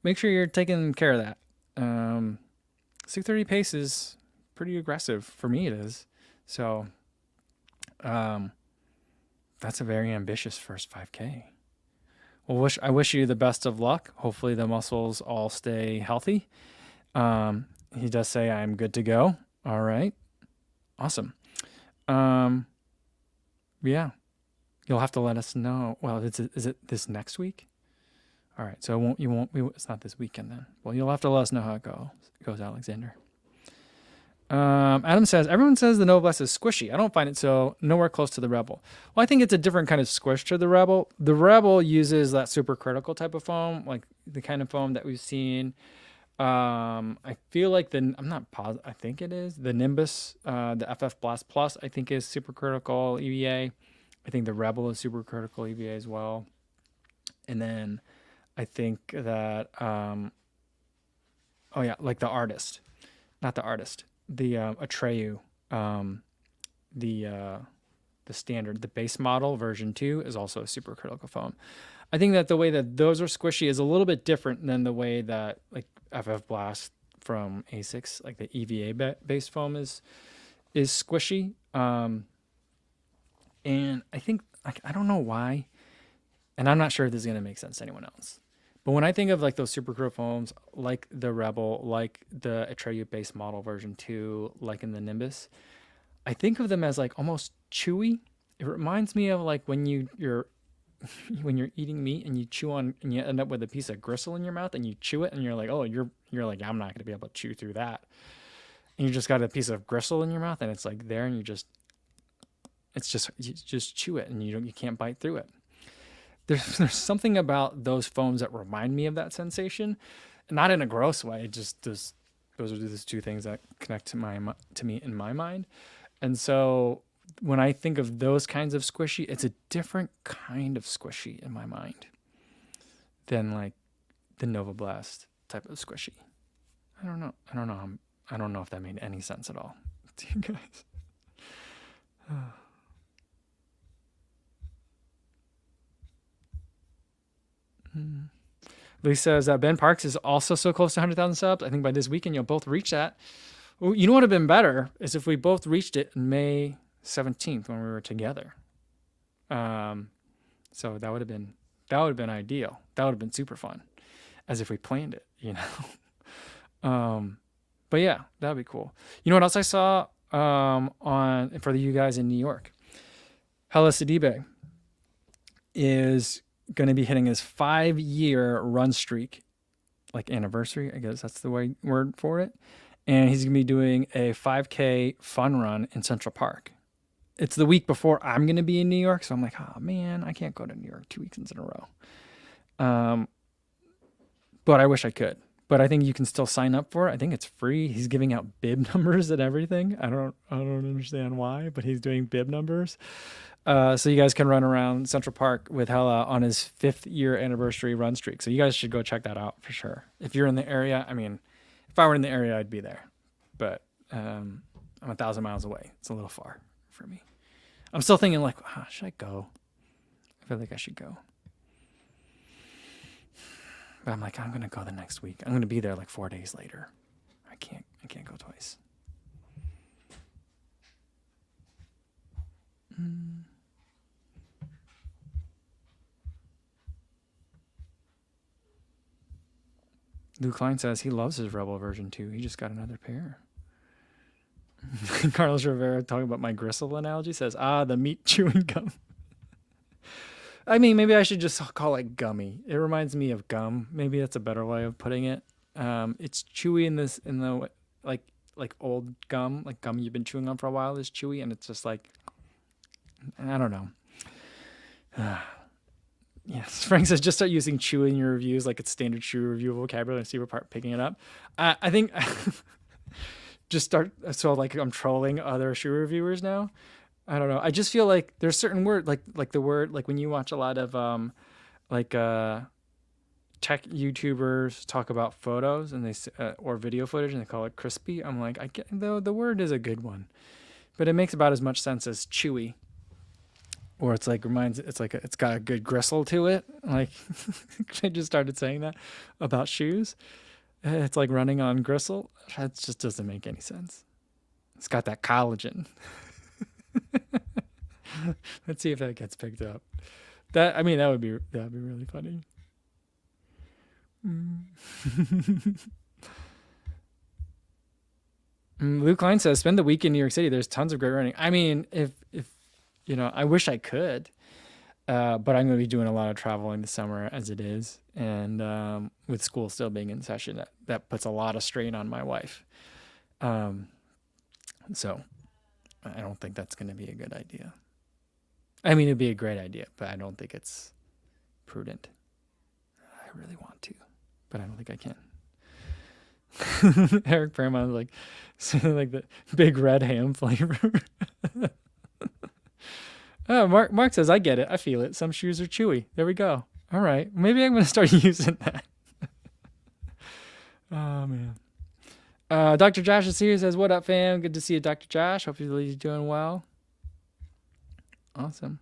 make sure you're taking care of that. 6:30 pace is pretty aggressive. For me, it is. So, that's a very ambitious first 5K. Well, I wish you the best of luck. Hopefully the muscles all stay healthy. He does say I'm good to go. All right. Awesome. Yeah. You'll have to let us know. Well, is it this next week? All right. So it's not this weekend then. Well, you'll have to let us know how it goes, Alexander. Adam says, everyone says the Nova Blast is squishy. I don't find it so. Nowhere close to the Rebel. Well, I think it's a different kind of squish to the Rebel. The Rebel uses that supercritical type of foam, like the kind of foam that we've seen. I feel like I'm not positive. I think it is the Nimbus, the FF Blast Plus. I think is supercritical EVA. I think the Rebel is supercritical EVA as well. And then I think that, oh yeah, like the artist, not the artist, the Atreyu, the standard, the base model version 2 is also a supercritical foam. I think that the way that those are squishy is a little bit different than the way that like FF Blast from ASICS, like the EVA based foam is squishy. And I think I don't know why, and I'm not sure if this is gonna make sense to anyone else. But when I think of like those supercritical foams, like the Rebel, like the Atreyu base model version 2, like in the Nimbus, I think of them as like almost chewy. It reminds me of like when you're when you're eating meat and you chew on and you end up with a piece of gristle in your mouth and you chew it and you're like, oh, you're like, I'm not going to be able to chew through that. And you just got a piece of gristle in your mouth and it's like there and you just chew it and you can't bite through it. There's something about those foams that remind me of that sensation, not in a gross way. Just those are the two things that connect to me in my mind. And so when I think of those kinds of squishy, it's a different kind of squishy in my mind than like the Nova Blast type of squishy. I don't know. I don't know if that made any sense at all to you guys. Lee says Ben Parks is also so close to 100,000 subs. I think by this weekend you'll both reach that. Well, you know what would have been better is if we both reached it in May 17th when we were together. So that would have been ideal. That would have been super fun, as if we planned it, you know. But yeah, that'd be cool. You know what else I saw on for you guys in New York? Hala Sidibe is going to be hitting his 5-year run streak, like anniversary, I guess that's the word for it. And he's going to be doing a 5K fun run in Central Park. It's the week before I'm going to be in New York, so I'm like, oh man, I can't go to New York 2 weekends in a row. But I wish I could. But I think you can still sign up for it. I think it's free. He's giving out bib numbers and everything. I don't understand why, but he's doing bib numbers. So you guys can run around Central Park with Hella on his 5th-year anniversary run streak. So you guys should go check that out for sure. If you're in the area, I mean, if I were in the area, I'd be there. But I'm 1,000 miles away. It's a little far for me. I'm still thinking like, should I go? I feel like I should go. But I'm like, I'm going to go the next week. I'm going to be there like 4 days later. I can't go twice. Luke Klein says he loves his Rebel version 2. He just got another pair. Carlos Rivera, talking about my gristle analogy, says, the meat chewing gum. I mean, maybe I should just call it gummy. It reminds me of gum. Maybe that's a better way of putting it. It's chewy in the like old gum, like gum you've been chewing on for a while is chewy, and it's just like, I don't know. Yes, Frank says just start using chew in your reviews like it's standard shoe review vocabulary and see what part picking it up. I think just start, so like I'm trolling other shoe reviewers now. I don't know. I just feel like there's certain word like the word, like when you watch a lot of tech YouTubers talk about photos and they or video footage and they call it crispy. I'm like, I get the word is a good one, but it makes about as much sense as chewy. Or it's like it's got a good gristle to it. Like I just started saying that about shoes. It's like running on gristle. That just doesn't make any sense. It's got that collagen. Let's see if that gets picked up. That'd be really funny. Luke Klein says, spend the week in New York City. There's tons of great running. I mean, if I wish I could, but I'm going to be doing a lot of traveling this summer as it is. And with school still being in session, that puts a lot of strain on my wife. So I don't think that's going to be a good idea. I mean, it'd be a great idea, but I don't think it's prudent. I really want to, but I don't think I can. Eric Paramount like like the big red ham flavor. Oh, Mark says I get it. I feel it. Some shoes are chewy. There we go. All right, maybe I'm gonna start using that. Oh man. Dr. Josh is here. Says, "What up, fam? Good to see you, Dr. Josh. Hope you're doing well." Awesome.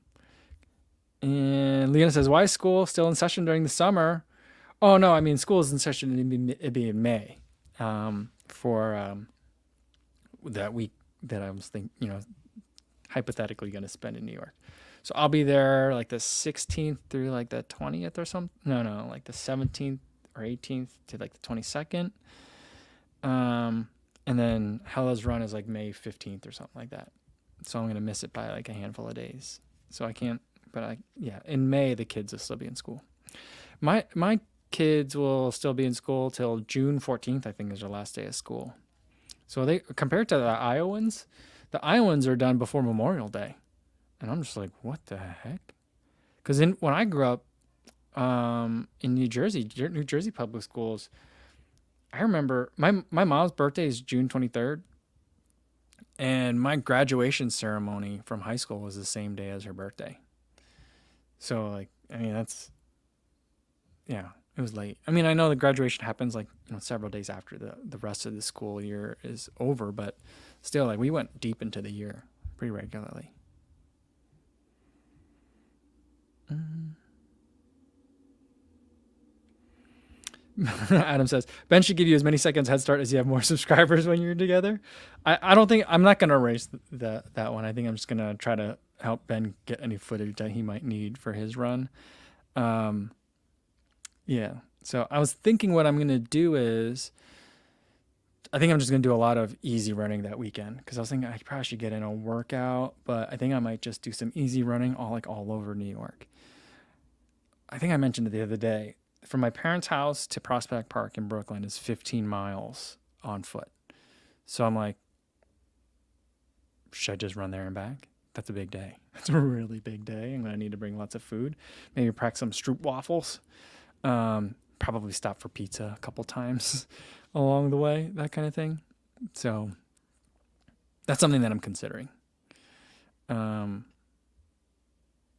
And Leona says, "Why is school still in session during the summer?" Oh no, I mean school is in session. It'd be in May, for that week that I was thinking, hypothetically going to spend in New York. So I'll be there like the 16th through like the 20th or something. No, like the 17th or 18th to like the 22nd. And then Hella's run is like May 15th or something like that. So I'm going to miss it by like a handful of days. So I can't, but in May, the kids will still be in school. My kids will still be in school till June 14th, I think is their last day of school. So they, compared to the Iowans are done before Memorial Day. And I'm just like, what the heck? Because when I grew up in New Jersey public schools, I remember my mom's birthday is June 23rd. And my graduation ceremony from high school was the same day as her birthday. So like, I mean, it was late. I mean, I know the graduation happens like, several days after the rest of the school year is over, but still, like, we went deep into the year pretty regularly. Adam says, Ben should give you as many seconds head start as you have more subscribers when you're together. I'm not going to erase that one. I think I'm just going to try to help Ben get any footage that he might need for his run. Yeah. So I was thinking what I'm going to do is, I think I'm just going to do a lot of easy running that weekend, because I was thinking I probably should get in a workout, but I think I might just do some easy running all over New York. I think I mentioned it the other day. From my parents' house to Prospect Park in Brooklyn is 15 miles on foot. So I'm like, should I just run there and back? That's a big day. That's a really big day. I'm going to need to bring lots of food. Maybe pack some Stroop waffles. Probably stop for pizza a couple times along the way, that kind of thing. So that's something that I'm considering. But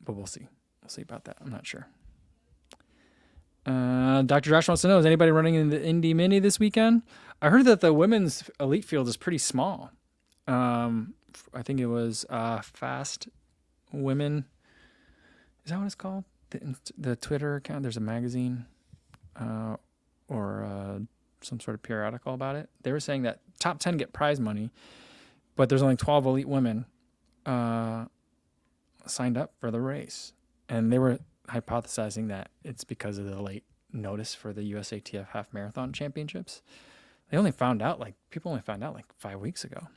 we'll see. We'll see about that. I'm not sure. Dr. Josh wants to know, is anybody running in the Indy Mini this weekend? I heard that the women's elite field is pretty small. I think it was Fast Women. Is that what it's called? The Twitter account. There's a magazine or some sort of periodical about it. They were saying that top 10 get prize money, but there's only 12 elite women signed up for the race. And they were hypothesizing that it's because of the late notice for the USATF Half Marathon Championships. People only found out like 5 weeks ago,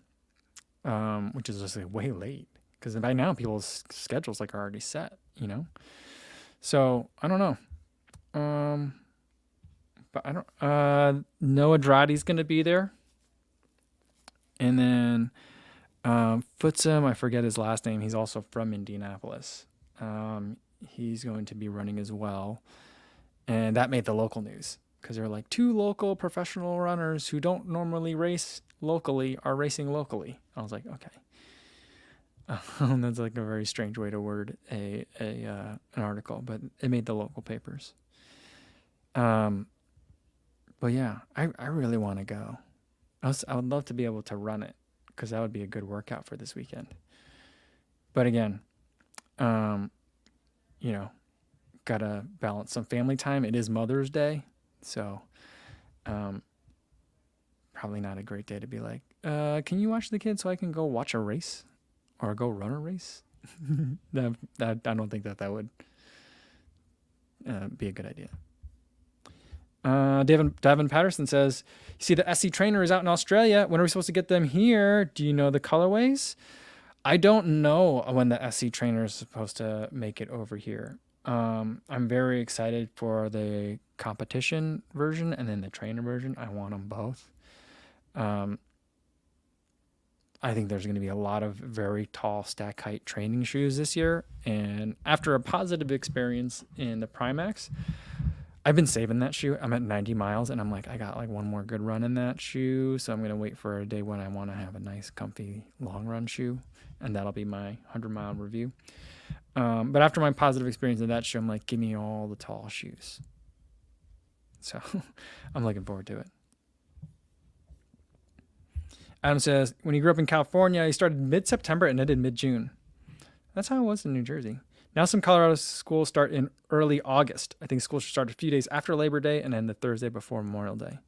which is just like way late, because by now people's schedules are already set, So I don't know. But I don't. Noah Draddy's going to be there, and then Footsum, I forget his last name. He's also from Indianapolis. He's going to be running as well. And that made the local news, because there were like 2 local professional runners who don't normally race locally are racing locally. I was like, okay. That's like a very strange way to word an article, but it made the local papers. But yeah, I really want to go. I would love to be able to run it, because that would be a good workout for this weekend. But again, gotta balance some family time. It is Mother's Day, so probably not a great day to be like, can you watch the kids so I can go watch a race or go run a race? I don't think that would be a good idea. Davin Patterson says, you see the SC trainer is out in Australia. When are we supposed to get them here? Do you know the colorways? I don't know when the SC trainer is supposed to make it over here. I'm very excited for the competition version and then the trainer version. I want them both. I think there's going to be a lot of very tall stack height training shoes this year. And after a positive experience in the Primax, I've been saving that shoe. I'm at 90 miles and I'm like, I got like one more good run in that shoe. So I'm going to wait for a day when I want to have a nice, comfy, long run shoe. And that'll be my 100-mile review. But after my positive experience in that shoe, I'm like, give me all the tall shoes. So I'm looking forward to it. Adam says, when he grew up in California, he started mid-September and ended mid-June. That's how it was in New Jersey. Now some Colorado schools start in early August. I think schools should start a few days after Labor Day and then the Thursday before Memorial Day.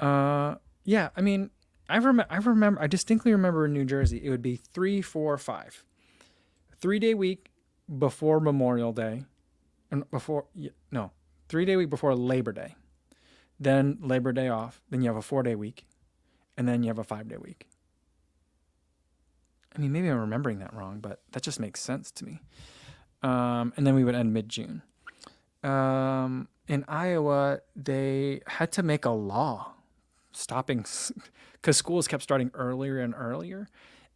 Yeah, I mean, I distinctly remember in New Jersey, it would be 3, 4, 5. 3-day week before Memorial Day. And 3-day week before Labor Day. Then Labor Day off. Then you have a 4-day week. And then you have a 5-day week. I mean, maybe I'm remembering that wrong, but that just makes sense to me. And then we would end mid-June. In Iowa, they had to make a law stopping, because schools kept starting earlier and earlier,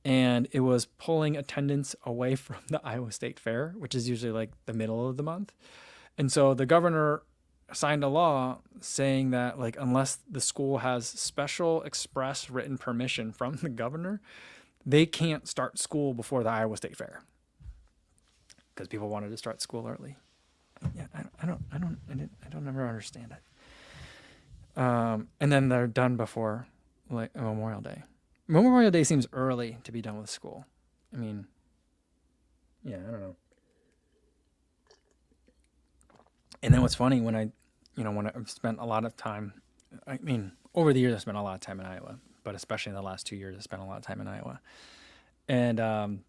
and it was pulling attendance away from the Iowa State Fair, which is usually like the middle of the month. And so the governor signed a law saying that, like, unless the school has special express written permission from the governor, they can't start school before the Iowa State Fair, because people wanted to start school early. Yeah, I don't ever understand it. And then they're done before like Memorial Day. Memorial Day seems early to be done with school. I mean, yeah, I don't know. And then what's funny, when I've spent a lot of time, I mean, over the years I've spent a lot of time in Iowa, but especially in the last 2 years I spent a lot of time in Iowa. And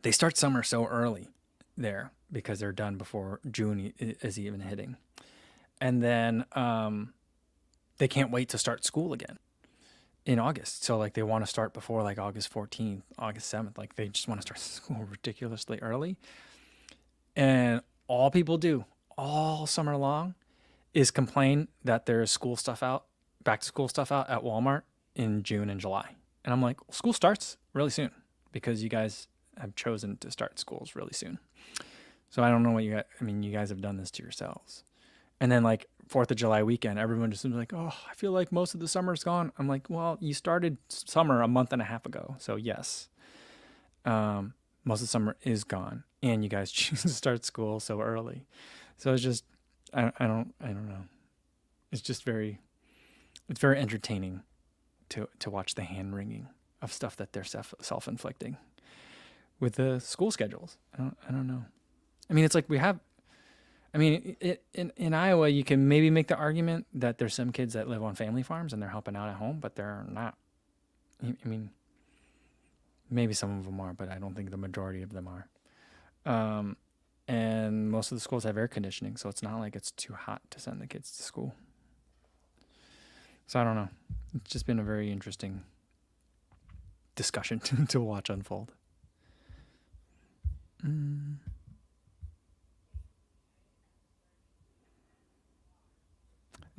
they start summer so early there because they're done before June is even hitting. And then they can't wait to start school again in August. So like they want to start before like August 14th, August 7th. Like they just want to start school ridiculously early. And all people do all summer long is complain that there's school stuff out, back to school stuff out at Walmart in June and July. And I'm like, school starts really soon because you guys have chosen to start schools really soon. So I don't know what you guys have done this to yourselves. And then like 4th of July weekend, everyone just was like, oh, I feel like most of the summer's gone. I'm like, well, you started summer a month and a half ago. So yes, most of the summer is gone and you guys choose to start school so early. So it's just, I don't know. It's just it's very entertaining to watch the hand wringing of stuff that they're self-inflicting with the school schedules. I don't know. I mean, it's like in Iowa, you can maybe make the argument that there's some kids that live on family farms and they're helping out at home, but they're not. I mean, maybe some of them are, but I don't think the majority of them are. And most of the schools have air conditioning, so it's not like it's too hot to send the kids to school. So I don't know. It's just been a very interesting discussion to watch unfold.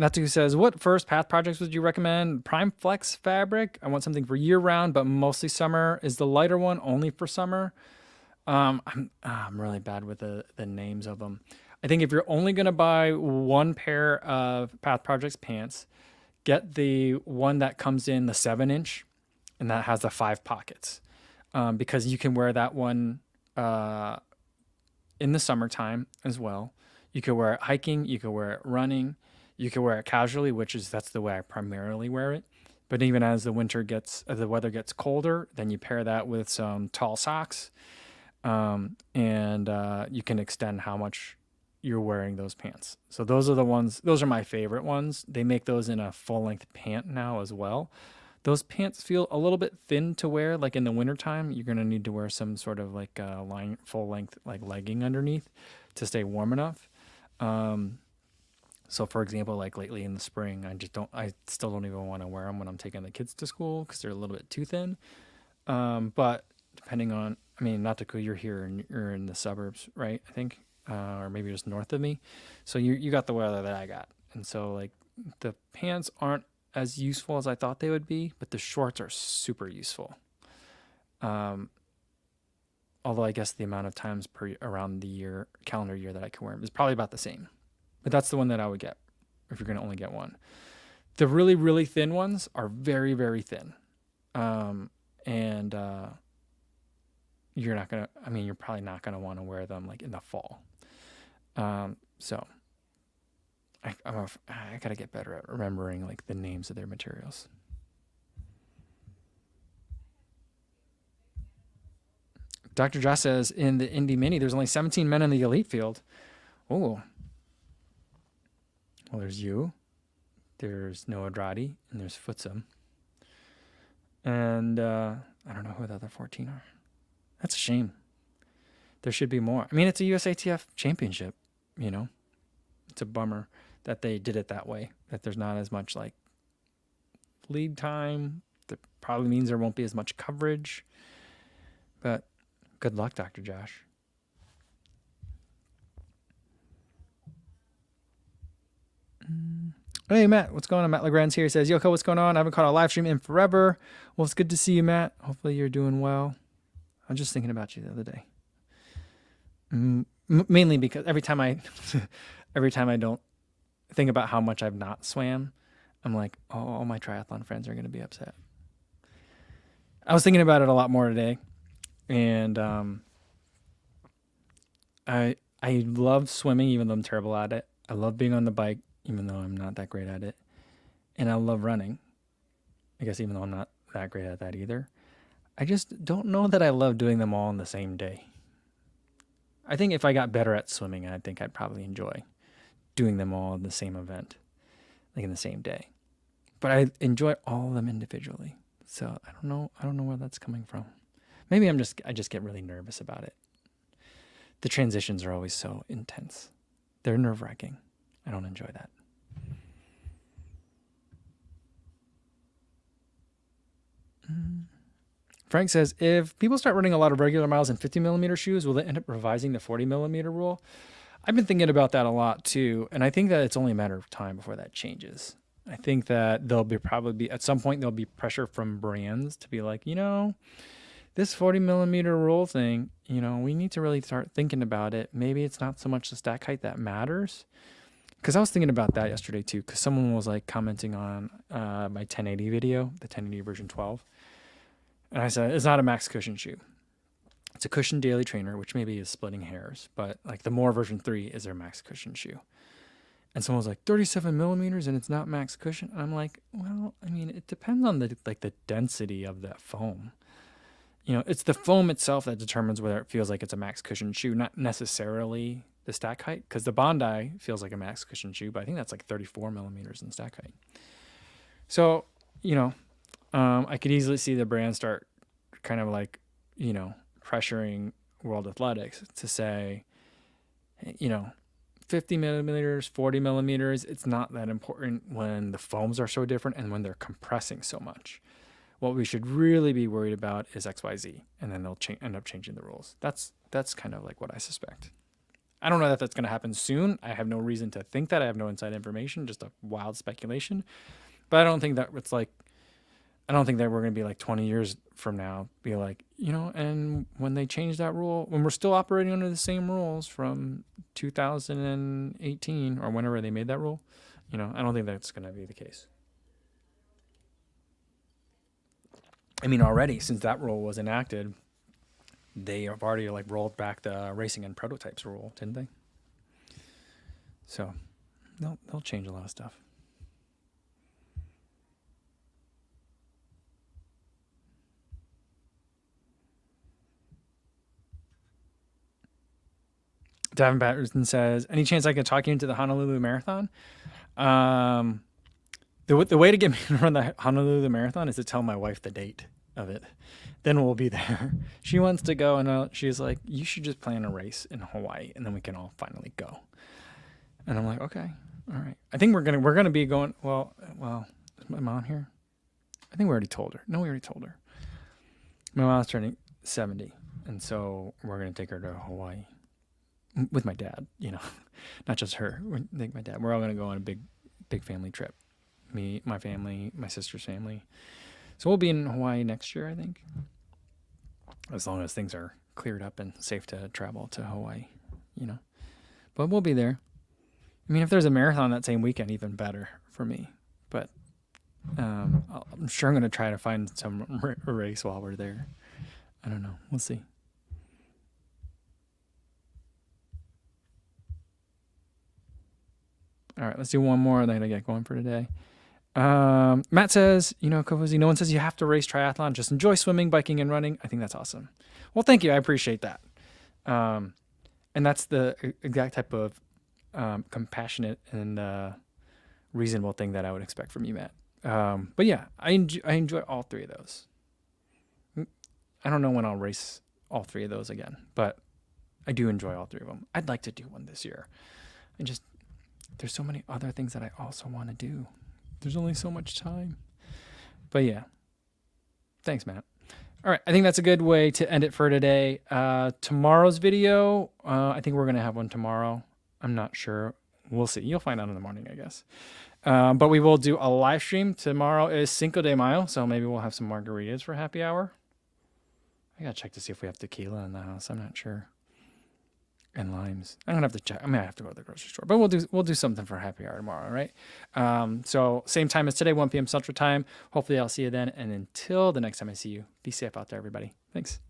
Natu says, what first path projects would you recommend? Prime Flex fabric. I want something for year round, but mostly summer. Is the lighter one only for summer? I'm really bad with the names of them. I think if you're only going to buy one pair of Path Projects pants, get the one that comes in the 7-inch and that has the 5 pockets, because you can wear that one in the summertime as well. You could wear it hiking. You could wear it running. You could wear it casually, that's the way I primarily wear it. But even as the weather gets colder, then you pair that with some tall socks. And you can extend how much you're wearing those pants. So those are my favorite ones. They make those in a full length pant now as well. Those pants feel a little bit thin to wear. Like in the wintertime, you're going to need to wear some sort of like full length, like legging underneath to stay warm enough. So for example, like lately in the spring, I still don't even want to wear them when I'm taking the kids to school because they're a little bit too thin. But depending on, Natako, you're here and you're in the suburbs, right? I think, or maybe just north of me. So you got the weather that I got. And so like the pants aren't as useful as I thought they would be, but the shorts are super useful. Although I guess the amount of times per around the year, calendar year that I can wear them is probably about the same. But that's the one that I would get if you're going to only get one. The really, really thin ones are very, very thin. And you're probably not going to want to wear them like in the fall. So I got to get better at remembering like the names of their materials. Dr. Josh says in the Indy Mini, there's only 17 men in the elite field. Oh. Well, there's you. There's Noah Droddy, and there's Footsum. And I don't know who the other 14 are. That's a shame. There should be more. I mean, it's a USATF championship, you know. It's a bummer that they did it that way, that there's not as much like lead time. That probably means there won't be as much coverage. But good luck, Dr. Josh. Hey, Matt, what's going on? Matt Legrand's here. He says, Yoko, what's going on? I haven't caught a live stream in forever. Well, it's good to see you, Matt. Hopefully you're doing well. I was just thinking about you the other day. Mainly because every time I don't think about how much I've not swam, I'm like, oh, all my triathlon friends are going to be upset. I was thinking about it a lot more today. And I love swimming, even though I'm terrible at it. I love being on the bike, even though I'm not that great at it. And I love running, I guess, even though I'm not that great at that either. I just don't know that I love doing them all on the same day. I think if I got better at swimming, I think I'd probably enjoy doing them all in the same event, like in the same day. But I enjoy all of them individually. So I don't know where that's coming from. Maybe I just get really nervous about it. The transitions are always so intense. They're nerve-wracking. I don't enjoy that. Frank says, if people start running a lot of regular miles in 50 millimeter shoes, will they end up revising the 40 millimeter rule? I've been thinking about that a lot too. And I think that it's only a matter of time before that changes. I think that at some point, there'll be pressure from brands to be like, this 40 millimeter rule thing, we need to really start thinking about it. Maybe it's not so much the stack height that matters. Because I was thinking about that yesterday too, because someone was like commenting on my 1080 video, the 1080 version 12. And I said, it's not a max cushion shoe. It's a cushion daily trainer, which maybe is splitting hairs, but like the More version 3 is their max cushion shoe. And someone was like, 37 millimeters and it's not max cushion. And I'm like, well, I mean, it depends on the density of that foam. It's the foam itself that determines whether it feels like it's a max cushion shoe, not necessarily the stack height, because the Bondi feels like a max cushion shoe, but I think that's like 34 millimeters in stack height. So, I could easily see the brand start kind of like, pressuring World Athletics to say, 50 millimeters, 40 millimeters, it's not that important when the foams are so different and when they're compressing so much. What we should really be worried about is XYZ, and then they'll end up changing the rules. That's kind of like what I suspect. I don't know that that's going to happen soon. I have no reason to think that. I have no inside information, just a wild speculation. But I don't think that we're going to be like 20 years from now, be like, and when they change that rule, when we're still operating under the same rules from 2018 or whenever they made that rule, I don't think that's going to be the case. I mean, already since that rule was enacted, they have already like rolled back the racing and prototypes rule, didn't they? So they'll change a lot of stuff. Davin Patterson says, any chance I could talk you into the Honolulu Marathon? The way to get me to run the Honolulu Marathon is to tell my wife the date of it. Then we'll be there. She wants to go, and she's like, you should just plan a race in Hawaii, and then we can all finally go. And I'm like, okay, all right. I think we're gonna be going. Well, is my mom here? I think we already told her. No, we already told her. My mom's turning 70, and so we're gonna take her to Hawaii with my dad. Not just her. My dad. We're all gonna go on a big family trip. me, my family, my sister's family. So we'll be in Hawaii next year, I think, as long as things are cleared up and safe to travel to Hawaii, you know. But we'll be there. I mean, if there's a marathon that same weekend, even better for me. But I'm sure I'm going to try to find some race while we're there. I don't know. We'll see. All right, let's do one more, then I get going for today. Matt says, Kofuzi, no one says you have to race triathlon. Just enjoy swimming, biking, and running. I think that's awesome. Well, thank you. I appreciate that. And that's the exact type of compassionate and reasonable thing that I would expect from you, Matt. But yeah, I enjoy all three of those. I don't know when I'll race all three of those again, but I do enjoy all three of them. I'd like to do one this year. There's so many other things that I also want to do. There's only so much time. But yeah. Thanks, Matt. All right. I think that's a good way to end it for today. Tomorrow's video, I think we're going to have one tomorrow. I'm not sure. We'll see. You'll find out in the morning, I guess. But we will do a live stream. Tomorrow is Cinco de Mayo, so maybe we'll have some margaritas for happy hour. I got to check to see if we have tequila in the house. I'm not sure. And limes. I'm gonna have to check. I have to go to the grocery store, but we'll do something for happy hour tomorrow, right? So same time as today, 1 p.m. Central Time. Hopefully I'll see you then. And until the next time I see you, be safe out there, everybody. Thanks.